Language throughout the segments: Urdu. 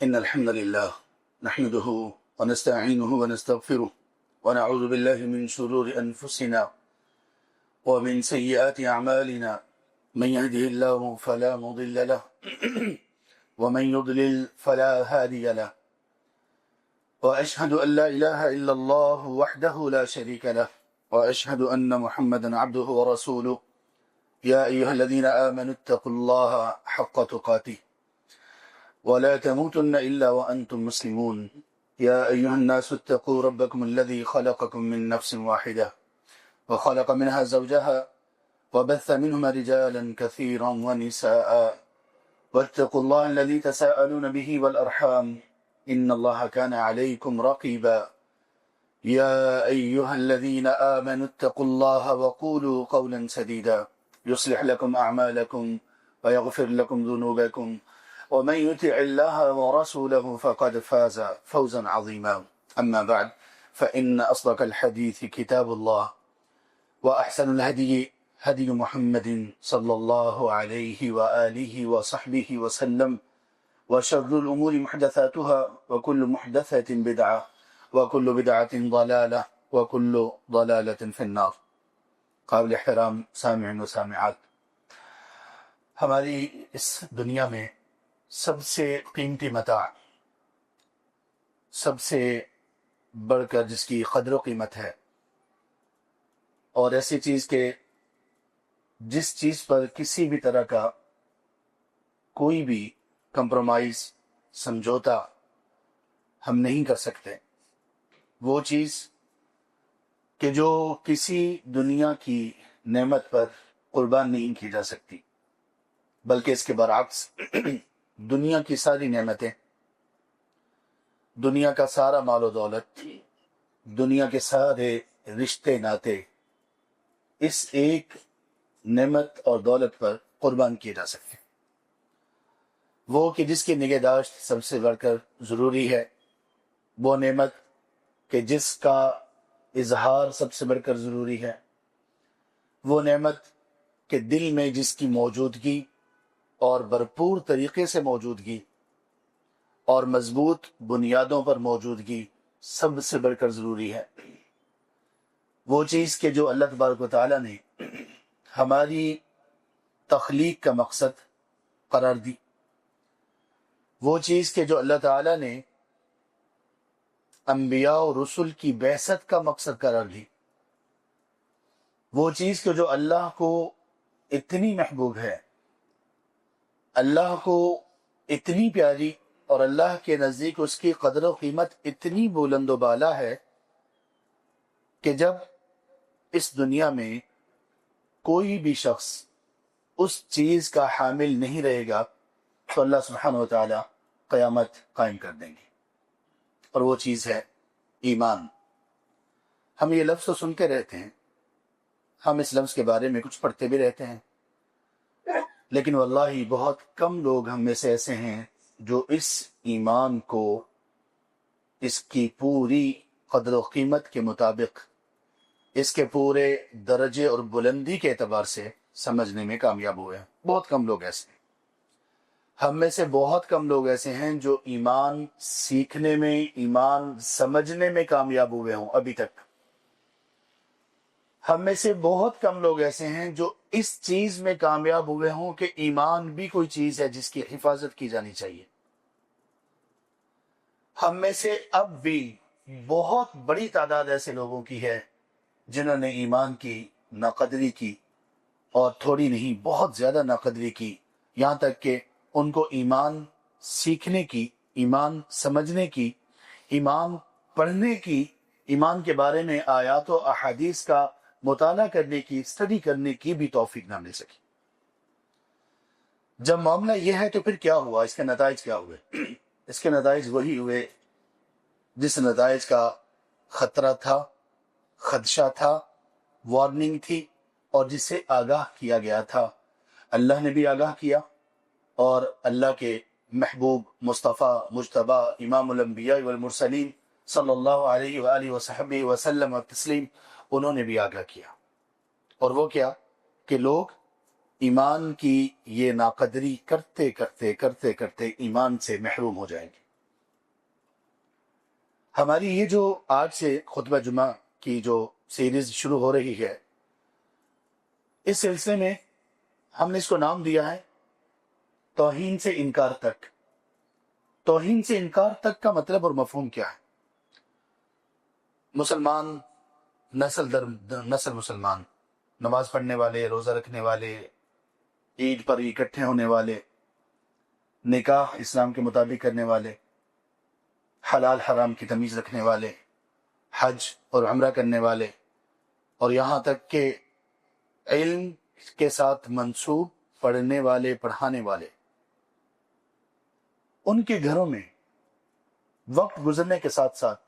إن الحمد لله نحمده ونستعينه ونستغفره ونعوذ بالله من شرور أنفسنا ومن سيئات أعمالنا. من يهده الله فلا مضل له ومن يضلل فلا هادي له، وأشهد أن لا إله إلا الله وحده لا شريك له، وأشهد أن محمدا عبده ورسوله. يا أيها الذين آمنوا اتقوا الله حق تقاته ولا تموتن إلا وأنتم مسلمون. يا أيها الناس اتقوا ربكم الذي خلقكم من نفس واحدة وخلق منها زوجها وبث منهما رجالا كثيرا ونساء، واتقوا الله الذي تساءلون به والأرحام إن الله كان عليكم رقيبا. يا أيها الذين آمنوا اتقوا الله وقولوا قولا سديدا يصلح لكم أعمالكم ويغفر لكم ذنوبكم، ومن يطع الله ورسوله فقد فاز فوزا عظيما. أما بعد، فإن أصدق الحديث كتاب الله، وأحسن الهدي هدي محمد صلى الله عليه وآله وصحبه وسلم، وشر الأمور محدثاتها وكل محدثة بدعة وكل بدعة ضلالة وكل ضلالة في النار. قابل احترام سامعین و سامعات، ہماری اس دنیا میں سب سے قیمتی متاع، سب سے بڑھ کر جس کی قدر و قیمت ہے، اور ایسی چیز کہ جس چیز پر کسی بھی طرح کا کوئی بھی کمپرومائز، سمجھوتا ہم نہیں کر سکتے، وہ چیز کہ جو کسی دنیا کی نعمت پر قربان نہیں کی جا سکتی، بلکہ اس کے برعکس دنیا کی ساری نعمتیں، دنیا کا سارا مال و دولت، دنیا کے سارے رشتے ناتے اس ایک نعمت اور دولت پر قربان کیے جا سکتے ہیں، وہ کہ جس کی نگہداشت سب سے بڑھ کر ضروری ہے، وہ نعمت کہ جس کا اظہار سب سے بڑھ کر ضروری ہے، وہ نعمت کہ دل میں جس کی موجودگی اور بھرپور طریقے سے موجودگی اور مضبوط بنیادوں پر موجودگی سب سے بڑھ کر ضروری ہے، وہ چیز کہ جو اللہ تبارک و تعالیٰ نے ہماری تخلیق کا مقصد قرار دی، وہ چیز کہ جو اللہ تعالیٰ نے انبیاء و رسل کی بعثت کا مقصد قرار دی، وہ چیز کہ جو اللہ کو اتنی محبوب ہے، اللہ کو اتنی پیاری، اور اللہ کے نزدیک اس کی قدر و قیمت اتنی بلند و بالا ہے کہ جب اس دنیا میں کوئی بھی شخص اس چیز کا حامل نہیں رہے گا تو اللہ سبحانہ و تعالی قیامت قائم کر دیں گے، اور وہ چیز ہے ایمان۔ ہم یہ لفظ تو سنتے رہتے ہیں، ہم اس لفظ کے بارے میں کچھ پڑھتے بھی رہتے ہیں، لیکن واللہ بہت کم لوگ ہم میں سے ایسے ہیں جو اس ایمان کو اس کی پوری قدر و قیمت کے مطابق، اس کے پورے درجے اور بلندی کے اعتبار سے سمجھنے میں کامیاب ہوئے ہیں۔ بہت کم لوگ ایسے ہیں، ہم میں سے بہت کم لوگ ایسے ہیں جو ایمان سیکھنے میں، ایمان سمجھنے میں کامیاب ہوئے ہوں ابھی تک۔ ہم میں سے بہت کم لوگ ایسے ہیں جو اس چیز میں کامیاب ہوئے ہوں کہ ایمان بھی کوئی چیز ہے جس کی حفاظت کی جانی چاہیے۔ ہم میں سے اب بھی بہت بڑی تعداد ایسے لوگوں کی ہے جنہوں نے ایمان کی ناقدری کی، اور تھوڑی نہیں بہت زیادہ ناقدری کی، یہاں تک کہ ان کو ایمان سیکھنے کی، ایمان سمجھنے کی، ایمان پڑھنے کی، ایمان کے بارے میں آیات و احادیث کا مطالعہ کرنے کی، اسٹڈی کرنے کی بھی توفیق نہ مل سکی۔ جب معاملہ یہ ہے تو پھر کیا ہوا؟ اس کے نتائج کیا ہوئے؟ اس کے نتائج وہی ہوئے جس نتائج کا خطرہ تھا، خدشہ تھا، وارننگ تھی، اور جس سے آگاہ کیا گیا تھا۔ اللہ نے بھی آگاہ کیا، اور اللہ کے محبوب مصطفیٰ مجتبیٰ امام الانبیاء والمرسلین صلی اللہ علیہ وآلہ وصحبہ وسلم و تسلیم، انہوں نے بھی آگاہ کیا۔ اور وہ کیا کہ لوگ ایمان کی یہ ناقدری کرتے کرتے کرتے کرتے ایمان سے محروم ہو جائیں گے، ہماری یہ جو آج سے خطبہ جمعہ کی جو سیریز شروع ہو رہی ہے، اس سلسلے میں ہم نے اس کو نام دیا ہے توہین سے انکار تک۔ توہین سے انکار تک کا مطلب اور مفہوم کیا ہے؟ مسلمان، نسل در نسل مسلمان، نماز پڑھنے والے، روزہ رکھنے والے، عید پر اکٹھے ہونے والے، نکاح اسلام کے مطابق کرنے والے، حلال حرام کی تمیز رکھنے والے، حج اور عمرہ کرنے والے، اور یہاں تک کہ علم کے ساتھ منسوب پڑھنے والے، پڑھانے والے، ان کے گھروں میں وقت گزرنے کے ساتھ ساتھ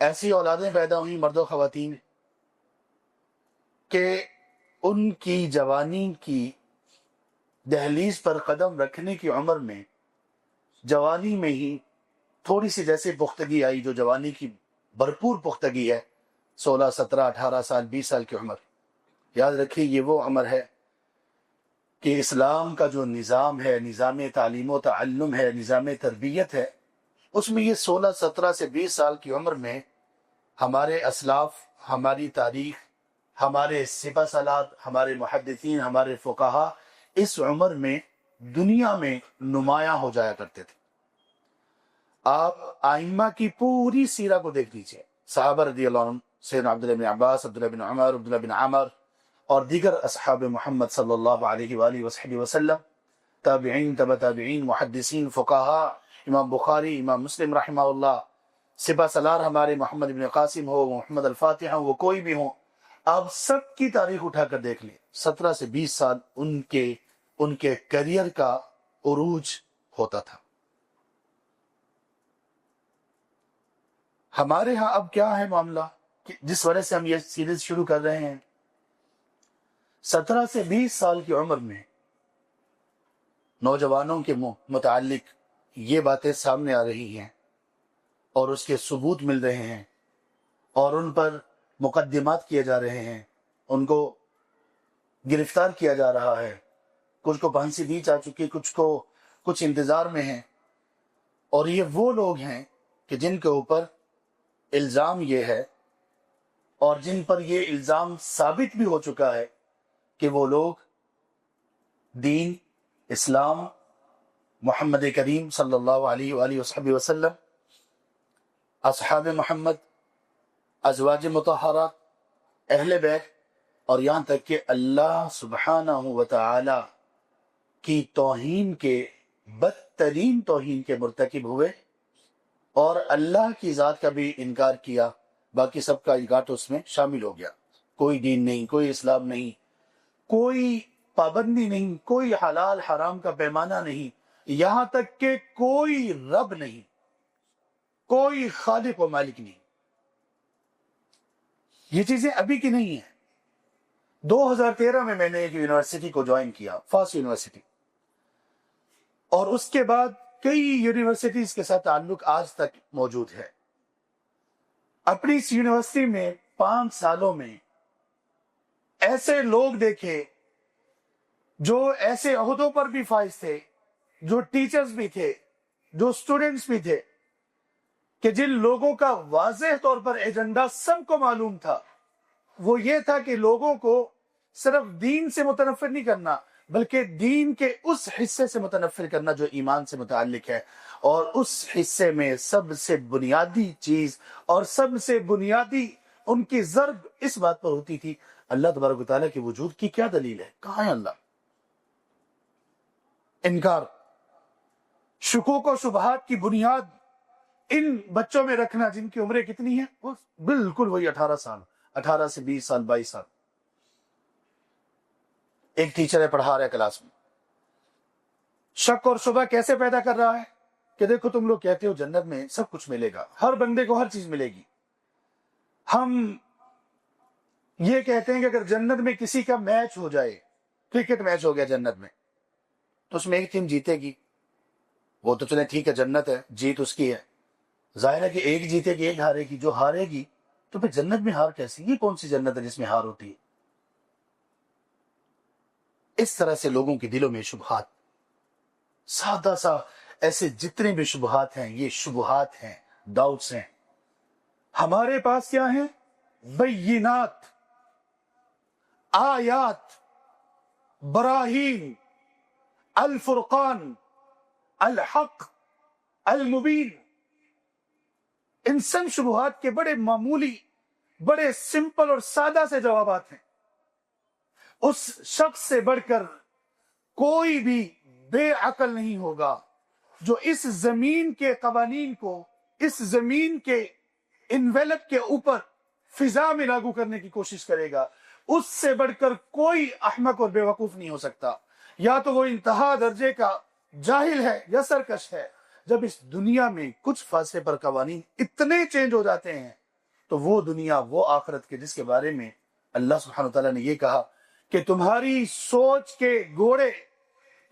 ایسی اولادیں پیدا ہوئیں، مرد و خواتین، کہ ان کی جوانی کی دہلیز پر قدم رکھنے کی عمر میں، جوانی میں ہی تھوڑی سی جیسے پختگی آئی، جو جوانی کی بھرپور پختگی ہے، 16، 17، 18 سال، 20 سال کی عمر۔ یاد رکھیے یہ وہ عمر ہے کہ اسلام کا جو نظام ہے، نظام تعلیم و تعلم ہے، نظام تربیت ہے، اس میں یہ 16، 17 سے 20 سال کی عمر میں ہمارے اسلاف، ہماری تاریخ، ہمارے سپہ سالار، ہمارے محدثین، ہمارے فقہا اس عمر میں دنیا میں نمایاں ہو جایا کرتے تھے۔ آپ آئمہ کی پوری سیرہ کو دیکھ لیجئے، صحابہ رضی اللہ عنہ، سیدنا عبداللہ بن عباس، عبداللہ بن عمر، عبداللہ بن عامر اور دیگر اصحاب محمد صلی اللہ علیہ وآلہ وصحبہ وسلم، تابعین، تبع تابعین، محدثین، فقہا، امام بخاری، امام مسلم رحمہ اللہ، سپہ سالار ہمارے محمد بن قاسم ہو، محمد الفاتح ہو، وہ کوئی بھی ہو، آپ سب کی تاریخ اٹھا کر دیکھ لیں، 17 سے 20 سال ان کے کیریئر کا عروج ہوتا تھا۔ ہمارے ہاں اب کیا ہے معاملہ کہ جس وجہ سے ہم یہ سیریز شروع کر رہے ہیں، 17 سے 20 سال کی عمر میں نوجوانوں کے متعلق یہ باتیں سامنے آ رہی ہیں اور اس کے ثبوت مل رہے ہیں، اور ان پر مقدمات کیے جا رہے ہیں، ان کو گرفتار کیا جا رہا ہے، کچھ کو پھانسی دی جا چکی، کچھ انتظار میں ہیں، اور یہ وہ لوگ ہیں کہ جن کے اوپر الزام یہ ہے اور جن پر یہ الزام ثابت بھی ہو چکا ہے کہ وہ لوگ دین، اسلام، محمد کریم صلی اللہ علیہ وآلہ وصحبہ وسلم، اصحاب محمد، ازواج مطہرات، اہل بیت، اور یہاں تک کہ اللہ سبحانہ و تعالی کی توہین کے، بدترین توہین کے مرتکب ہوئے، اور اللہ کی ذات کا بھی انکار کیا۔ باقی سب کا انکار تو اس میں شامل ہو گیا۔ کوئی دین نہیں، کوئی اسلام نہیں، کوئی پابندی نہیں، کوئی حلال حرام کا پیمانہ نہیں، یہاں تک کہ کوئی رب نہیں، کوئی خالق و مالک نہیں۔ یہ چیزیں ابھی کی نہیں ہیں۔ 2013 میں نے ایک یونیورسٹی کو جوائن کیا، فاس یونیورسٹی، اور اس کے بعد کئی یونیورسٹیز کے ساتھ تعلق آج تک موجود ہے۔ اپنی اس یونیورسٹی میں 5 سالوں میں ایسے لوگ دیکھے جو ایسے عہدوں پر بھی فائز تھے، جو ٹیچرز بھی تھے، جو اسٹوڈنٹس بھی تھے، کہ جن لوگوں کا واضح طور پر ایجنڈا سب کو معلوم تھا، وہ یہ تھا کہ لوگوں کو صرف دین سے متنفر نہیں کرنا، بلکہ دین کے اس حصے سے متنفر کرنا جو ایمان سے متعلق ہے، اور اس حصے میں سب سے بنیادی چیز اور سب سے بنیادی ان کی ضرب اس بات پر ہوتی تھی، اللہ تبارک و تعالیٰ کے وجود کی کیا دلیل ہے؟ کہاں ہے اللہ؟ انکار، شکوک و شبہات کی بنیاد ان بچوں میں رکھنا جن کی عمریں کتنی ہیں؟ وہ بالکل وہی 18 سال، 18 سے 20 سال، 22 سال۔ ایک ٹیچر ہے، پڑھا رہا ہے کلاس میں، شک اور شبہ کیسے پیدا کر رہا ہے کہ دیکھو تم لوگ کہتے ہو جنت میں سب کچھ ملے گا، ہر بندے کو ہر چیز ملے گی، ہم یہ کہتے ہیں کہ اگر جنت میں کسی کا میچ ہو جائے، کرکٹ میچ ہو گیا جنت میں، تو اس میں ایک ٹیم جیتے گی، وہ تو چلے ٹھیک ہے، جنت ہے، جیت اس کی ہے، ظاہر ہے کہ ایک جیتے گی ایک ہارے گی، جو ہارے گی تو پھر جنت میں ہار کیسی؟ یہ کون سی جنت ہے جس میں ہار ہوتی ہے؟ اس طرح سے لوگوں کے دلوں میں شبہات، سادہ سا ایسے جتنے بھی شبہات ہیں، یہ شبہات ہیں، ڈاؤٹس ہیں. ہمارے پاس کیا ہیں؟ بینات، آیات، براہین، الفرقان، الحق، المبین. ان سب شبہات کے بڑے معمولی، بڑے سمپل اور سادہ سے جوابات ہیں. اس شخص سے بڑھ کر کوئی بھی بے عقل نہیں ہوگا جو اس زمین کے قوانین کو اس زمین کے انویلپ کے اوپر فضا میں لاگو کرنے کی کوشش کرے گا. اس سے بڑھ کر کوئی احمق اور بے وقوف نہیں ہو سکتا. یا تو وہ انتہا درجے کا جاہل ہے یا سرکش ہے. جب اس دنیا میں کچھ فاصلے پر قوانین اتنے چینج ہو جاتے ہیں تو وہ دنیا، وہ آخرت کے جس کے بارے میں اللہ سبحانہ وتعالیٰ نے یہ کہا کہ تمہاری سوچ کے گھوڑے،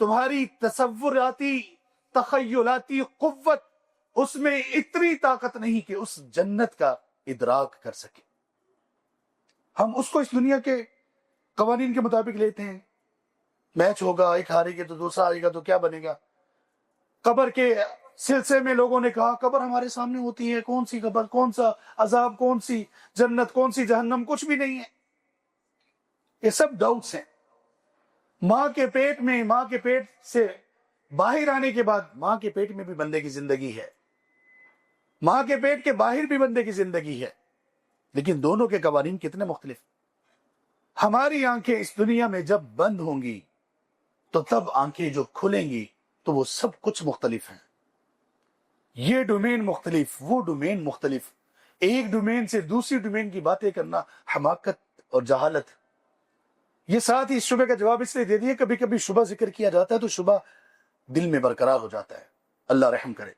تمہاری تصوراتی تخیلاتی قوت، اس میں اتنی طاقت نہیں کہ اس جنت کا ادراک کر سکے. ہم اس کو اس دنیا کے قوانین کے مطابق لیتے ہیں. میچ ہوگا، ایک ہارے گا تو دوسرا آئے گا تو کیا بنے گا. قبر کے سلسلے میں لوگوں نے کہا قبر ہمارے سامنے ہوتی ہے، کون سی قبر، کون سا عذاب، کون سی جنت، کون سی جہنم، کچھ بھی نہیں ہے. یہ سب ڈاؤٹس ہیں. ماں کے پیٹ میں، ماں کے پیٹ سے باہر آنے کے بعد ماں کے پیٹ میں بھی بندے کی زندگی ہے، ماں کے پیٹ کے باہر بھی بندے کی زندگی ہے، لیکن دونوں کے قوانین کتنے مختلف. ہماری آنکھیں اس دنیا میں جب بند ہوں گی تو تب آنکھیں جو کھلیں گی تو وہ سب کچھ مختلف ہیں. یہ ڈومین مختلف، وہ ڈومین مختلف. ایک ڈومین سے دوسری ڈومین کی باتیں کرنا حماقت اور جہالت. یہ ساتھ ہی اس شبہ کا جواب اس لیے دے دیا، کبھی کبھی شبہ ذکر کیا جاتا ہے تو شبہ دل میں برقرار ہو جاتا ہے. اللہ رحم کرے.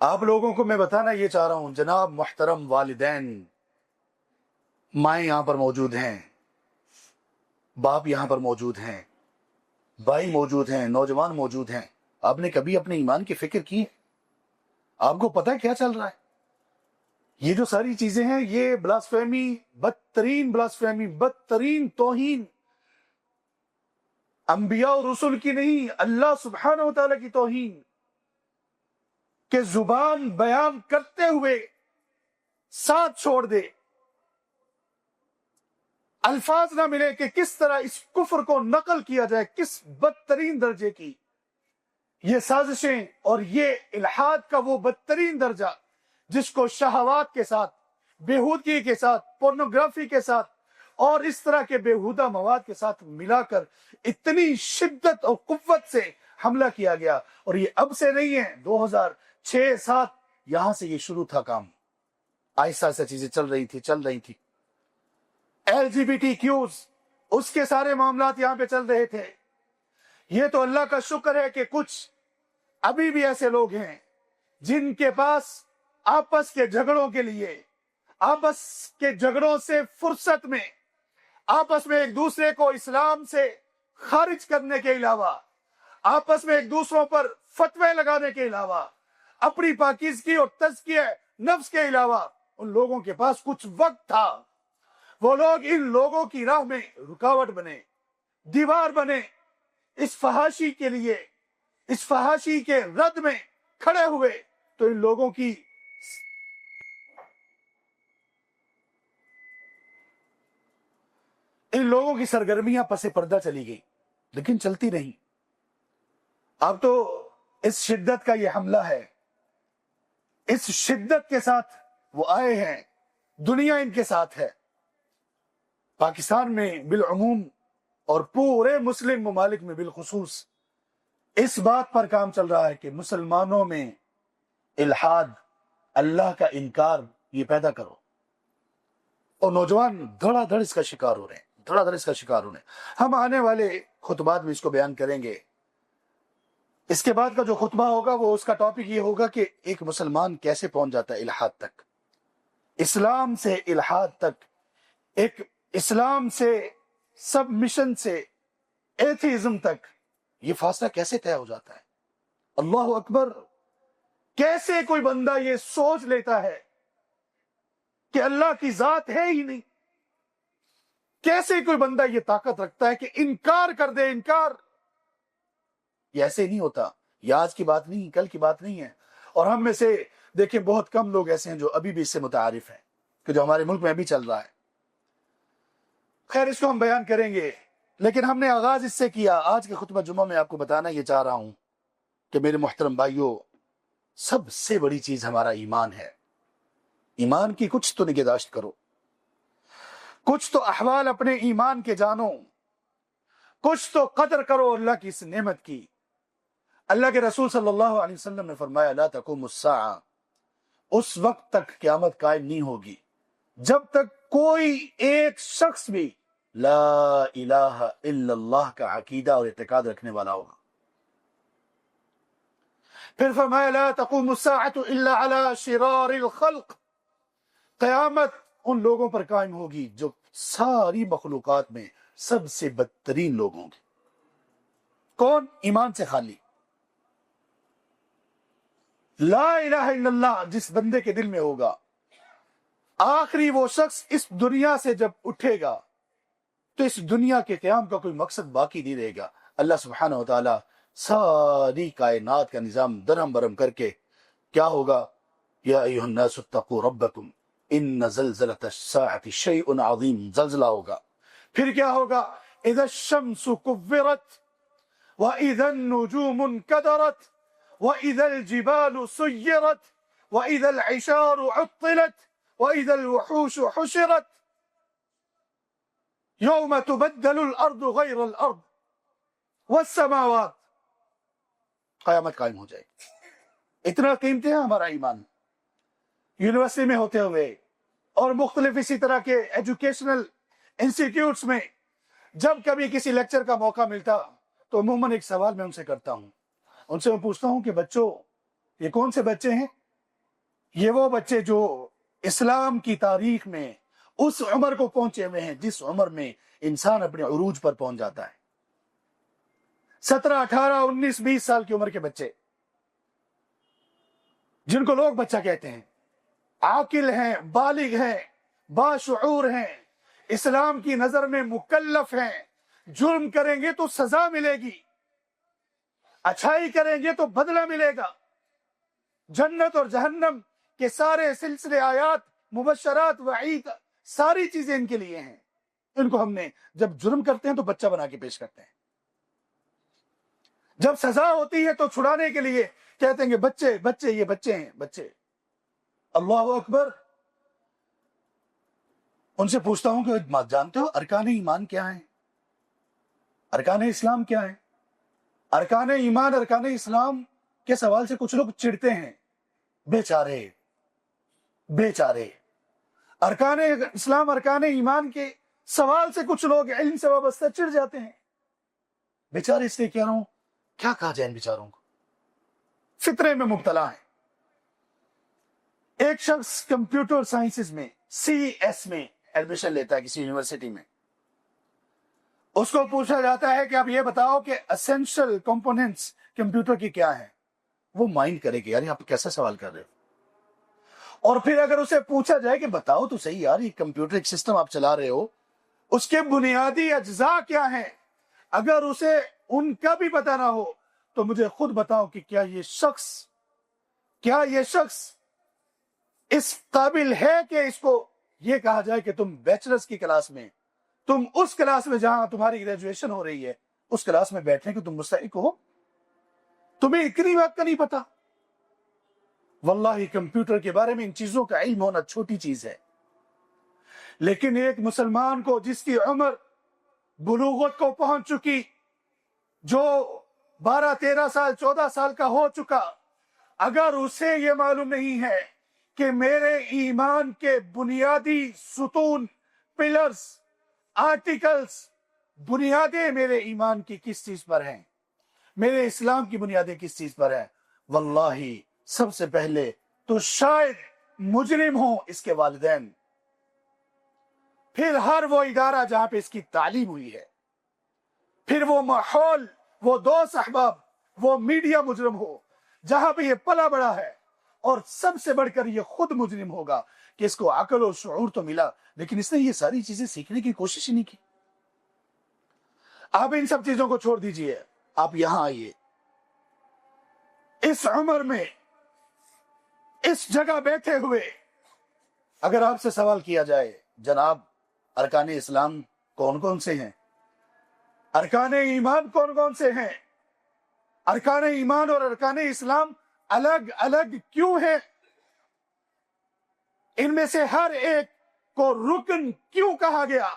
آپ لوگوں کو میں بتانا یہ چاہ رہا ہوں، جناب محترم والدین، مائیں یہاں پر موجود ہیں، باپ یہاں پر موجود ہیں، بھائی موجود ہیں، نوجوان موجود ہیں. آپ نے کبھی اپنے ایمان کی فکر کی؟ آپ کو پتہ ہے کیا چل رہا ہے؟ یہ جو ساری چیزیں ہیں یہ بلاسفیمی، بدترین بلاسفیمی، بدترین توہین انبیاء اور رسول کی نہیں، اللہ سبحانہ و تعالیٰ کی توہین. کہ زبان بیان کرتے ہوئے ساتھ چھوڑ دے، الفاظ نہ ملے کہ کس طرح اس کفر کو نقل کیا جائے، کس بدترین درجے کی یہ سازشیں اور یہ الحاد کا وہ بدترین درجہ جس کو شہوات کے ساتھ، بےہودگی کے ساتھ، پورنوگرافی کے ساتھ اور اس طرح کے بےہودہ مواد کے ساتھ ملا کر اتنی شدت اور قوت سے حملہ کیا گیا. اور یہ اب سے نہیں ہے، 2006-7 یہاں سے یہ شروع تھا کام. آہستہ آہستہ چیزیں چل رہی تھی. LGBTQs، اس کے سارے معاملات یہاں پہ چل رہے تھے. یہ تو اللہ کا شکر ہے کہ کچھ ابھی بھی ایسے لوگ ہیں جن کے پاس آپس کے جھگڑوں کے لیے، آپس کے جھگڑوں سے فرصت میں، آپس میں ایک دوسرے کو اسلام سے خارج کرنے کے علاوہ، آپس میں ایک دوسروں پر فتوے لگانے کے علاوہ، اپنی پاکیزگی اور تزکیہ نفس کے علاوہ ان لوگوں کے پاس کچھ وقت تھا. وہ لوگ ان لوگوں کی راہ میں رکاوٹ بنے، دیوار بنے، اس فحاشی کے لیے، اس فحاشی کے رد میں کھڑے ہوئے تو ان لوگوں کی سرگرمیاں پس پردہ چلی گئی، لیکن چلتی رہی. اب تو اس شدت کا یہ حملہ ہے، اس شدت کے ساتھ وہ آئے ہیں، دنیا ان کے ساتھ ہے. پاکستان میں بالعموم اور پورے مسلم ممالک میں بالخصوص اس بات پر کام چل رہا ہے کہ مسلمانوں میں الحاد، اللہ کا انکار یہ پیدا کرو. اور نوجوان دھڑا دھڑ اس کا شکار ہو رہے ہیں. ہم آنے والے خطبات میں اس کو بیان کریں گے. اس کے بعد کا جو خطبہ ہوگا وہ اس کا ٹاپک یہ ہوگا کہ ایک مسلمان کیسے پہنچ جاتا ہے الحاد تک، اسلام سے الحاد تک، ایک اسلام سے سب مشن سے ایتھیزم تک یہ فاصلہ کیسے طے ہو جاتا ہے. اللہ اکبر. کیسے کوئی بندہ یہ سوچ لیتا ہے کہ اللہ کی ذات ہے ہی نہیں؟ کیسے کوئی بندہ یہ طاقت رکھتا ہے کہ انکار کر دے؟ انکار یہ ایسے نہیں ہوتا. یہ آج کی بات نہیں، کل کی بات نہیں ہے. اور ہم میں سے دیکھیں بہت کم لوگ ایسے ہیں جو ابھی بھی اس سے متعارف ہیں کہ جو ہمارے ملک میں ابھی چل رہا ہے. خیر اس کو ہم بیان کریں گے، لیکن ہم نے آغاز اس سے کیا. آج کے خطبہ جمعہ میں آپ کو بتانا یہ چاہ رہا ہوں کہ میرے محترم بھائیوں، سب سے بڑی چیز ہمارا ایمان ہے. ایمان کی کچھ تو نگہداشت کرو، کچھ تو احوال اپنے ایمان کے جانو، کچھ تو قدر کرو اللہ کی اس نعمت کی. اللہ کے رسول صلی اللہ علیہ وسلم نے فرمایا لا تقوم الساعہ، اس وقت تک قیامت قائم نہیں ہوگی جب تک کوئی ایک شخص بھی لا الہ الا اللہ کا عقیدہ اور اعتقاد رکھنے والا ہوگا. پھر فرمایا لا تقوم الساعة الا على شرار الخلق، قیامت ان لوگوں پر قائم ہوگی جو ساری مخلوقات میں سب سے بدترین لوگ ہوں گے. کون؟ ایمان سے خالی. لا الہ الا اللہ جس بندے کے دل میں ہوگا، آخری وہ شخص اس دنیا سے جب اٹھے گا تو اس دنیا کے قیام کا کوئی مقصد باقی نہیں رہے گا. اللہ سبحانہ وتعالی ساری کائنات کا نظام درہم برہم کر کے کیا ہوگا؟ یا ایھا الناس اتقوا ربکم ان زلزلۃ الساعۃ شیء عظیم، زلزلہ ہوگا. پھر کیا ہوگا؟ اذا الشمس كورت واذا النجوم انكدرت واذا الجبال سيرت واذا العشار عطلت واذا الوحوش حشرت يوم تبدل الارض غير الارض والسماوات. قیامت قائم ہو جائے. اتنا قیمتی ہے ہمارا ایمان. یونیورسٹی میں ہوتے ہوئے اور مختلف اسی طرح کے ایجوکیشنل انسٹیٹیوٹس میں جب کبھی کسی لیکچر کا موقع ملتا تو عموماً ایک سوال میں ان سے کرتا ہوں. ان سے میں پوچھتا ہوں کہ بچوں، یہ کون سے بچے ہیں؟ یہ وہ بچے جو اسلام کی تاریخ میں اس عمر کو پہنچے ہوئے ہیں جس عمر میں انسان اپنے عروج پر پہنچ جاتا ہے. 17 18 19 20 سال کی عمر کے بچے جن کو لوگ بچہ کہتے ہیں، عاقل ہیں، بالغ ہیں، باشعور ہیں، اسلام کی نظر میں مکلف ہیں. جرم کریں گے تو سزا ملے گی، اچھائی کریں گے تو بدلہ ملے گا. جنت اور جہنم کے سارے سلسلے آیات، مبشرات، وعید، ساری چیزیں ان کے لیے ہیں. ان کو ہم نے جب جرم کرتے ہیں تو بچہ بنا کے پیش کرتے ہیں، جب سزا ہوتی ہے تو چھڑانے کے لیے کہتے ہیں کہ بچے بچے یہ بچے ہیں بچے. اللہ اکبر. ان سے پوچھتا ہوں کہ جانتے ہو ارکان ایمان کیا ہیں؟ ارکان اسلام کیا ہے؟ ارکان ایمان، ارکان اسلام کے سوال سے کچھ لوگ چڑھتے ہیں. بیچارے بیچارے. ارکان اسلام، ارکان ایمان کے سوال سے کچھ لوگ علم سے وابستہ چڑھ جاتے ہیں. بیچارے اس لیے کہہ رہا ہوں، کیا کہا جائے ان بیچاروں کو؟ فطرے میں مبتلا ہے. ایک شخص کمپیوٹر سائنسز میں CS میں ایڈمیشن لیتا ہے کسی یونیورسٹی میں. اس کو پوچھا جاتا ہے کہ اب یہ بتاؤ کہ اسینشل کمپوننٹس کمپیوٹر کی کیا ہیں. وہ مائنڈ کرے کہ یار آپ کیسا سوال کر رہے ہو. اور پھر اگر اسے پوچھا جائے کہ بتاؤ تو صحیح یار، یہ کمپیوٹر ایک سسٹم آپ چلا رہے ہو، اس کے بنیادی اجزاء کیا ہیں، اگر اسے ان کا بھی پتہ نہ ہو تو مجھے خود بتاؤ کہ کیا یہ شخص اس قابل ہے کہ اس کو یہ کہا جائے کہ تم بیچلرز کی کلاس میں، تم اس کلاس میں جہاں تمہاری گریجویشن ہو رہی ہے اس کلاس میں بیٹھنے کہ تم مستحق ہو؟ تمہیں اتنی بات کا نہیں پتا؟ واللہ کمپیوٹر کے بارے میں ان چیزوں کا علم ہونا چھوٹی چیز ہے، لیکن ایک مسلمان کو جس کی عمر بلوغت کو پہنچ چکی، جو 12 13 سال 14 سال کا ہو چکا، اگر اسے یہ معلوم نہیں ہے کہ میرے ایمان کے بنیادی ستون، پلرز، آرٹیکلز، بنیادیں میرے ایمان کی کس چیز پر ہیں، میرے اسلام کی بنیادیں کس چیز پر ہیں، واللہ سب سے پہلے تو شاید مجرم ہوں اس کے والدین، پھر ہر وہ ادارہ جہاں پہ اس کی تعلیم ہوئی ہے، پھر وہ ماحول، وہ دوست احباب، وہ میڈیا مجرم ہو جہاں پہ یہ پلا بڑا ہے، اور سب سے بڑھ کر یہ خود مجرم ہوگا کہ اس کو عقل و شعور تو ملا لیکن اس نے یہ ساری چیزیں سیکھنے کی کوشش ہی نہیں کی. آپ ان سب چیزوں کو چھوڑ دیجئے، آپ یہاں آئیے. اس عمر میں اس جگہ بیٹھے ہوئے اگر آپ سے سوال کیا جائے جناب ارکان اسلام کون کون سے ہیں، ارکان ایمان کون کون سے ہیں، ارکان ایمان اور ارکان اسلام الگ الگ کیوں ہیں، ان میں سے ہر ایک کو رکن کیوں کہا گیا،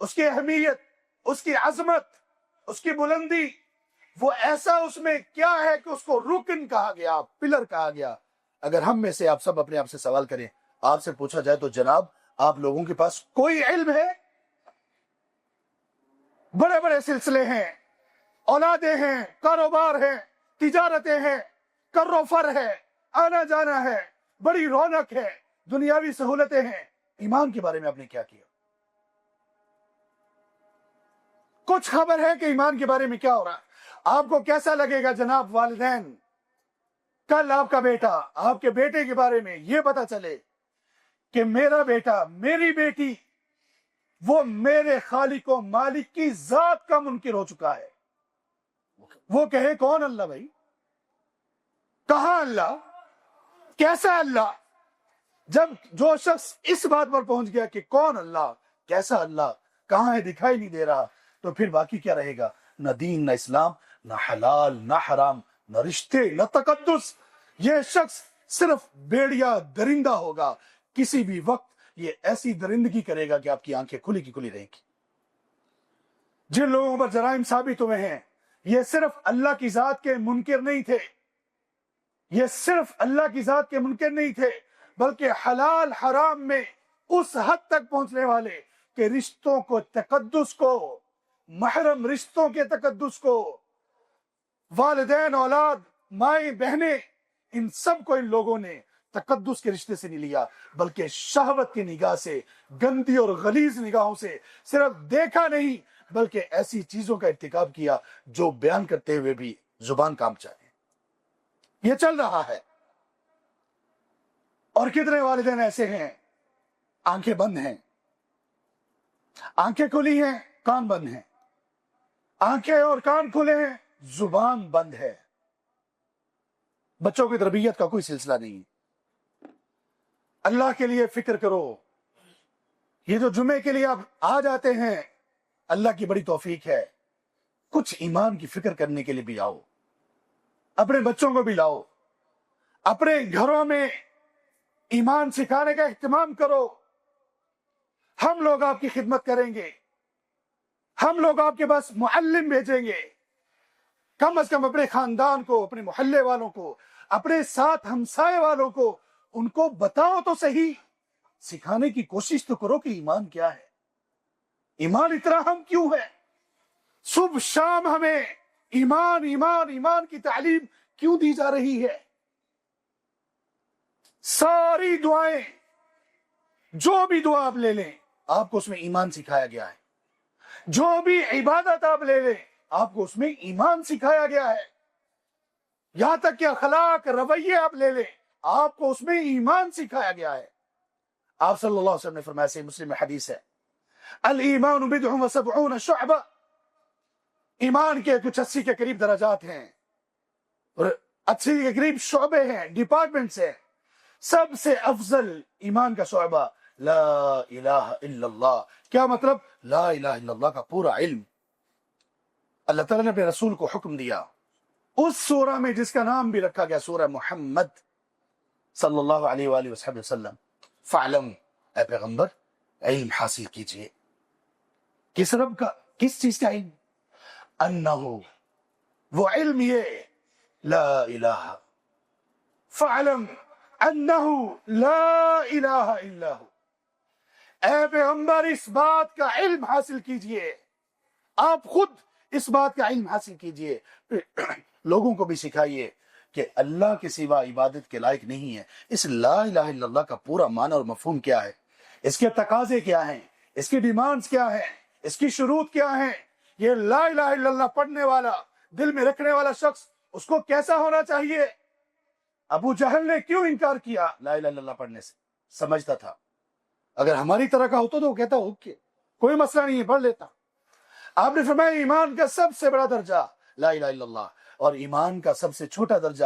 اس کی اہمیت، اس کی عظمت، اس کی بلندی، وہ ایسا اس میں کیا ہے کہ اس کو رکن کہا گیا، پلر کہا گیا۔ اگر ہم میں سے آپ سب اپنے آپ سے سوال کریں، آپ سے پوچھا جائے تو جناب آپ لوگوں کے پاس کوئی علم ہے؟ بڑے بڑے سلسلے ہیں، اولادیں ہیں، کاروبار ہیں، تجارتیں ہیں، کر و فر ہے، آنا جانا ہے، بڑی رونق ہے، دنیاوی سہولتیں ہیں، ایمان کے بارے میں آپ نے کیا کیا؟ کچھ خبر ہے کہ ایمان کے بارے میں کیا ہو رہا ہے؟ آپ کو کیسا لگے گا جناب والدین کل آپ کا بیٹا آپ کے بیٹے کے بارے میں یہ پتا چلے کہ میرا بیٹا میری بیٹی وہ میرے خالق و مالک کی ذات کا منکر ہو چکا ہے، وہ کہے کون اللہ بھائی، کہاں اللہ، کیسا اللہ؟ جب جو شخص اس بات پر پہنچ گیا کہ کون اللہ، کیسا اللہ، کہاں ہے، دکھائی نہیں دے رہا، تو پھر باقی کیا رہے گا؟ نہ دین، نہ اسلام، نہ حلال، نہ حرام، نہ رشتے، نہ تقدس۔ یہ شخص صرف بیڑیا درندہ ہوگا، کسی بھی وقت یہ ایسی درندگی کرے گا کہ آپ کی آنکھیں کھلی کی کھلی رہیں گی۔ جن لوگوں پر جرائم ثابت ہوئے ہیں یہ صرف اللہ کی ذات کے منکر نہیں تھے، یہ صرف اللہ کی ذات کے منکر نہیں تھے، بلکہ حلال حرام میں اس حد تک پہنچنے والے کہ رشتوں کو، تقدس کو، محرم رشتوں کے تقدس کو، والدین، اولاد، مائیں، بہنیں، ان سب کو ان لوگوں نے تقدس کے رشتے سے نہیں لیا، بلکہ شہوت کی نگاہ سے، گندی اور غلیظ نگاہوں سے صرف دیکھا نہیں بلکہ ایسی چیزوں کا ارتکاب کیا جو بیان کرتے ہوئے بھی زبان کانپ جائے۔ یہ چل رہا ہے۔ اور کتنے والدین ایسے ہیں آنکھیں بند ہیں، آنکھیں کھلی ہیں، کان بند ہیں، آنکھیں اور کان کھلے ہیں، زبان بند ہے، بچوں کی تربیت کا کوئی سلسلہ نہیں۔ اللہ کے لیے فکر کرو۔ یہ جو جمعے کے لیے آپ آ جاتے ہیں اللہ کی بڑی توفیق ہے، کچھ ایمان کی فکر کرنے کے لیے بھی آؤ، اپنے بچوں کو بھی لاؤ، اپنے گھروں میں ایمان سکھانے کا اہتمام کرو۔ ہم لوگ آپ کی خدمت کریں گے، ہم لوگ آپ کے پاس معلم بھیجیں گے، کم از کم اپنے خاندان کو، اپنے محلے والوں کو، اپنے ساتھ ہمسائے والوں کو ان کو بتاؤ تو صحیح، سکھانے کی کوشش تو کرو کہ ایمان کیا ہے، ایمان اتنا ہم کیوں ہے، صبح شام ہمیں ایمان ایمان ایمان کی تعلیم کیوں دی جا رہی ہے؟ ساری دعائیں، جو بھی دعا آپ لے لیں آپ کو اس میں ایمان سکھایا گیا ہے، جو بھی عبادت آپ لے لیں آپ کو اس میں ایمان سکھایا گیا ہے، یہاں تک کہ اخلاق، رویے آپ لے لیں آپ کو اس میں ایمان سکھایا گیا ہے۔ آپ صلی اللہ علیہ وسلم نے فرمایا، صحیح مسلم میں حدیث ہے، الایمان بضع و سبعون شعبہ، ایمان کے کچھ 80 کے قریب درجات ہیں اور 80 کے قریب شعبے ہیں، ڈپارٹمنٹس ہیں۔ سب سے افضل ایمان کا شعبہ لا الہ الا اللہ۔ کیا مطلب؟ لا الہ الا اللہ کا پورا علم۔ اللہ تعالیٰ نے اپنے رسول کو حکم دیا اس سورہ میں جس کا نام بھی رکھا گیا سورہ محمد صلی اللہ علیہ وآلہ وسلم، فعلم، اے پیغمبر علم حاصل کیجئے۔ کس رب کا، کس چیز کا علم؟ انہو، وہ علم یہ لا الہ، فعلم انہو لا الہ الا ہو۔ اے پیغمبر اس بات کا علم حاصل کیجئے، آپ خود اس بات کا علم حاصل کیجئے، لوگوں کو بھی سکھائیے کہ اللہ کے سوا عبادت کے لائق نہیں ہے۔ اس لا الہ الا اللہ کا پورا معنی اور مفہوم کیا ہے، اس کے تقاضے کیا ہیں، اس کی ڈیمانڈز کیا ہیں، اس کی شروط کیا ہیں، یہ لا الہ الا اللہ پڑھنے والا، دل میں رکھنے والا شخص اس کو کیسا ہونا چاہیے؟ ابو جہل نے کیوں انکار کیا لا الہ الا اللہ پڑھنے سے؟ سمجھتا تھا اگر ہماری طرح کا ہوتا تو وہ کہتا اوکے کوئی مسئلہ نہیں ہے، پڑھ لیتا۔ آپ نے فرمایا ایمان کا سب سے بڑا درجہ لا الہ الا اللہ، اور ایمان کا سب سے چھوٹا درجہ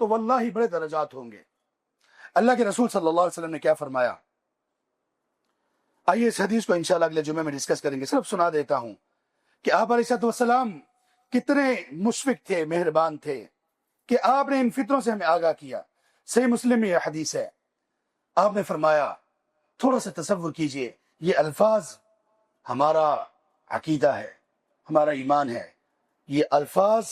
تو واللہ بڑے درجات ہوں گے۔ اللہ کے رسول صلی اللہ علیہ وسلم نے کیا فرمایا؟ آئیے اس حدیث کو انشاءاللہ اگلے جمعے میں ڈسکس کریں گے، صرف سنا دیتا ہوں کہ آپ علیہ السلام کتنے مشفق تھے، مہربان تھے کہ آپ نے ان فتنوں سے ہمیں آگاہ کیا۔ صحیح مسلم میں یہ حدیث ہے، آپ نے فرمایا، تھوڑا سا تصور کیجئے، یہ الفاظ ہمارا عقیدہ ہے، ہمارا ایمان ہے، یہ الفاظ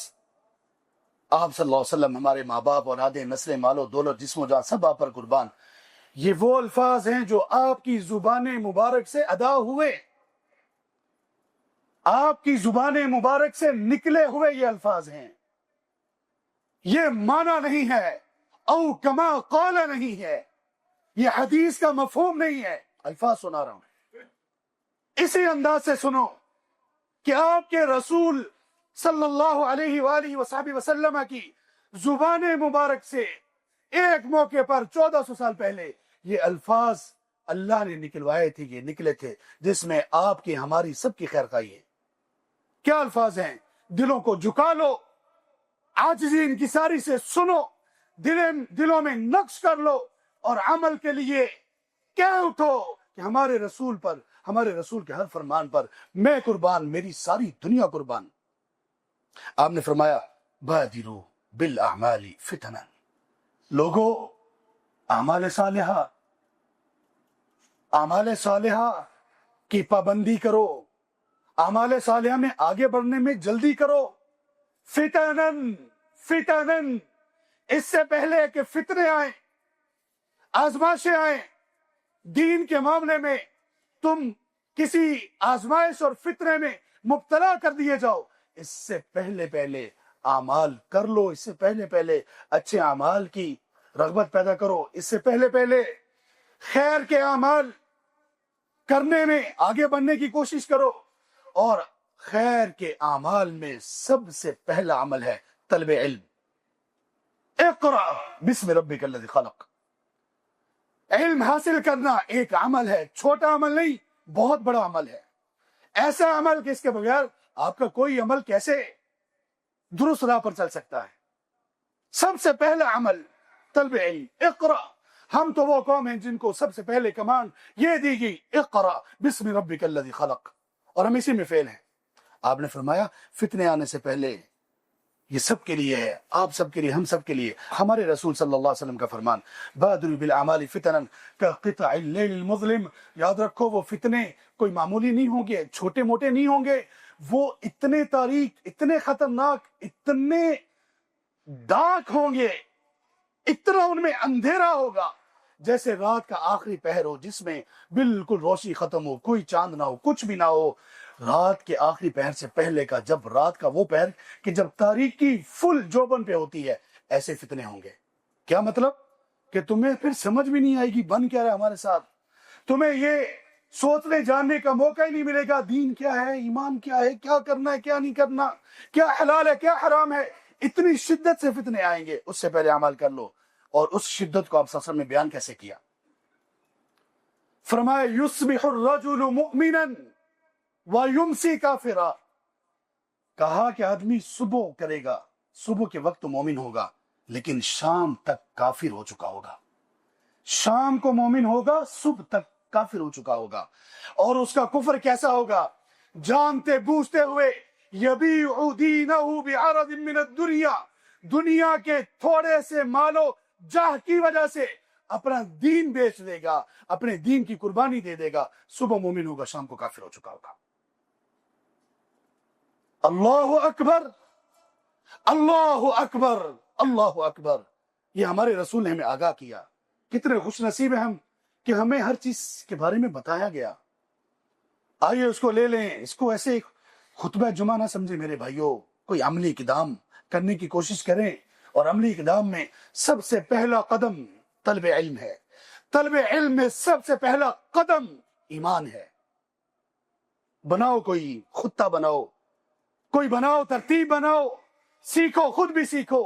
آپ صلی اللہ علیہ وسلم، ہمارے ماں باپ اور آدھے نسل مال و دولت جسم و جان سب آپ پر قربان، یہ وہ الفاظ ہیں جو آپ کی زبان مبارک سے ادا ہوئے، آپ کی زبان مبارک سے نکلے ہوئے یہ الفاظ ہیں، یہ معنی نہیں ہے، او کما قال نہیں ہے، یہ حدیث کا مفہوم نہیں ہے، الفاظ سنا رہا ہوں۔ اسی انداز سے سنو کہ آپ کے رسول صلی اللہ علیہ وآلہ وصحبہ وسلم کی زبان مبارک سے ایک موقع پر 1400 سال پہلے یہ الفاظ اللہ نے نکلوائے تھے، یہ نکلے تھے، جس میں آپ کی ہماری سب کی خیر خواہی ہے۔ کیا الفاظ ہیں؟ دلوں کو جھکا لو، عاجزی انکساری سے سنو، دلوں میں نقش کر لو، اور عمل کے لیے کہہ اٹھو کہ ہمارے رسول پر، ہمارے رسول کے ہر فرمان پر میں قربان، میری ساری دنیا قربان۔ آپ نے فرمایا بادروا بالاعمال فتنا، لوگوں اعمال صالحہ کی پابندی کرو، اعمال صالحہ میں آگے بڑھنے میں جلدی کرو۔ فتنن، اس سے پہلے کہ فتنے آئیں، آزمائشیں آئیں، دین کے معاملے میں تم کسی آزمائش اور فتنے میں مبتلا کر دیے جاؤ، اس سے پہلے اعمال کر لو، اس سے پہلے اچھے اعمال کی رغبت پیدا کرو، اس سے پہلے خیر کے اعمال کرنے میں آگے بڑھنے کی کوشش کرو، اور خیر کے اعمال میں سب سے پہلا عمل ہے طلب علم۔ اقرأ بسم ربک الذی خلق، علم حاصل کرنا ایک عمل ہے، چھوٹا عمل نہیں، بہت بڑا عمل ہے، ایسا عمل کہ اس کے بغیر آپ کا کوئی عمل کیسے درست راہ پر چل سکتا ہے۔ سب سے پہلا عمل طلب علم، اقرأ۔ ہم تو وہ قوم ہیں جن کو سب سے پہلے کمانڈ یہ دی گئی، اقرأ بسم ربک الذی خلق، اور ہم اسی میں فیل ہیں۔ آپ نے فرمایا فتنے آنے سے پہلے یہ سب کے لیے ہے، آپ سب کے لیے، ہم سب کے لیے۔ ہمارے رسول صلی اللہ علیہ وسلم کا فرمان، بادروا بالاعمال فتنا کقطع اللیل المظلم، یاد رکھو وہ فتنے کوئی معمولی نہیں ہوں گے، چھوٹے موٹے نہیں ہوں گے، وہ اتنے تاریک، اتنے خطرناک، اتنے ڈارک ہوں گے، اتنا ان میں اندھیرا ہوگا جیسے رات کا آخری پہر ہو، جس میں بالکل روشنی ختم ہو، کوئی چاند نہ ہو، کچھ بھی نہ ہو۔ رات کے آخری پہر سے پہلے کا، جب رات کا وہ پہر کہ جب تاریکی فل جوبن پہ ہوتی ہے، ایسے فتنے ہوں گے۔ کیا مطلب؟ کہ تمہیں پھر سمجھ بھی نہیں آئے گی بن کیا رہا ہمارے ساتھ، تمہیں یہ سوچنے جاننے کا موقع ہی نہیں ملے گا دین کیا ہے، ایمان کیا ہے، کیا کرنا ہے، کیا نہیں کرنا، کیا حلال ہے، کیا حرام ہے۔ اتنی شدت سے فتنے آئیں گے، اس سے پہلے عمل کر لو۔ اور اس شدت کو آپ صلی اللہ علیہ وسلم نے بیان کیسے کیا؟ فرمایا یصبح الرجل مؤمنا ویمسی کافرا، کہا کہ آدمی صبح کرے گا، صبح کے وقت تو مومن ہوگا، لیکن شام تک کافر ہو چکا ہوگا۔ شام کو مومن ہوگا، صبح تک کافر ہو چکا ہوگا۔ اور اس کا کفر کیسا ہوگا؟ جانتے بوجھتے ہوئے یبیع دینہ بعرض من الدنیا، دنیا کے تھوڑے سے مالو جاہ کی وجہ سے اپنا دین بیچ دے گا، اپنے دین کی قربانی دے دے گا۔ صبح مومن ہوگا، شام کو کافر ہو چکا ہوگا۔ اللہ اکبر، اللہ اکبر، اللہ اکبر۔ یہ ہمارے رسول نے ہمیں آگاہ کیا۔ کتنے خوش نصیب ہیں ہم کہ ہمیں ہر چیز کے بارے میں بتایا گیا۔ آئیے اس کو لے لیں، اس کو ایسے خطبہ جمعہ نہ سمجھے میرے بھائیوں، کوئی عملی اقدام کرنے کی کوشش کریں۔ اور عملی اقدام میں سب سے پہلا قدم طلب علم ہے، طلب علم میں سب سے پہلا قدم ایمان ہے۔ بناؤ کوئی خطہ، بناؤ کوئی، بناؤ ترتیب، بناؤ، سیکھو، خود بھی سیکھو،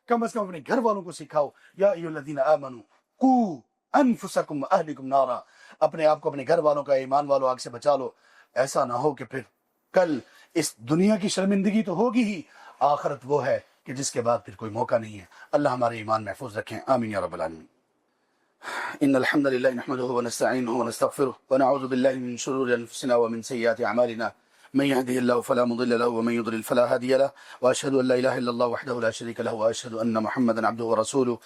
کم از کم اپنے گھر والوں کو سکھاؤ۔ یا ایھا الذین آمنوا قوا انفسکم واہلکم نارا، اپنے آپ کو، اپنے گھر والوں کا، ایمان والوں آگ سے بچا لو۔ ایسا نہ ہو کہ پھر کل اس دنیا کی شرمندگی تو ہوگی ہی، آخرت وہ ہے کہ جس کے بعد پھر کوئی موقع نہیں ہے. اللہ ہمارے ایمان محفوظ رکھیں. آمین یا رب العالمین. إن الحمد لله نحمده ونستعينه ونستغفره ونعوذ بالله من شرور أنفسنا ومن سيئات أعمالنا من يهده الله فلا مضل له ومن يضلل فلا هادي له وأشهد أن لا إله إلا الله وحده لا شريك له وأشهد أن محمدا عبده ورسوله.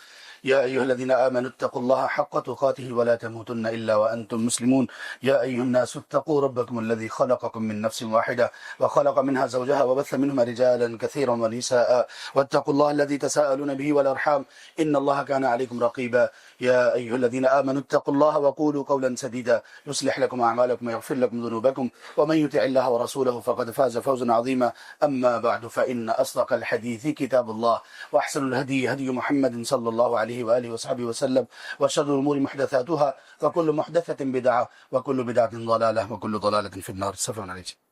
يا أيها الذين آمنوا اتقوا الله حق تقاته ولا تموتن إلا وأنتم مسلمون. يا أيها الناس اتقوا ربكم الذي خلقكم من نفس واحدة وخلق منها زوجها وبث منهما رجالا كثيرا ونساء واتقوا الله الذي تساءلون به والأرحام إن الله كان عليكم رقيبا. يا أيها الذين آمنوا اتقوا الله وقولوا قولا سديدا يصلح لكم أعمالكم ويغفر لكم ذنوبكم ومن يطع الله ورسوله فقد فاز فوزا عظيما. أما بعد فإن أصدق الحديث كتاب الله وأحسن الهدي هدي محمد صلى الله عليه وآله وصحبه وسلم وشر الأمور محدثاتها وكل محدثة بدعة وكل بدعة ضلالة وكل ضلالة في النار. السلام عليكم.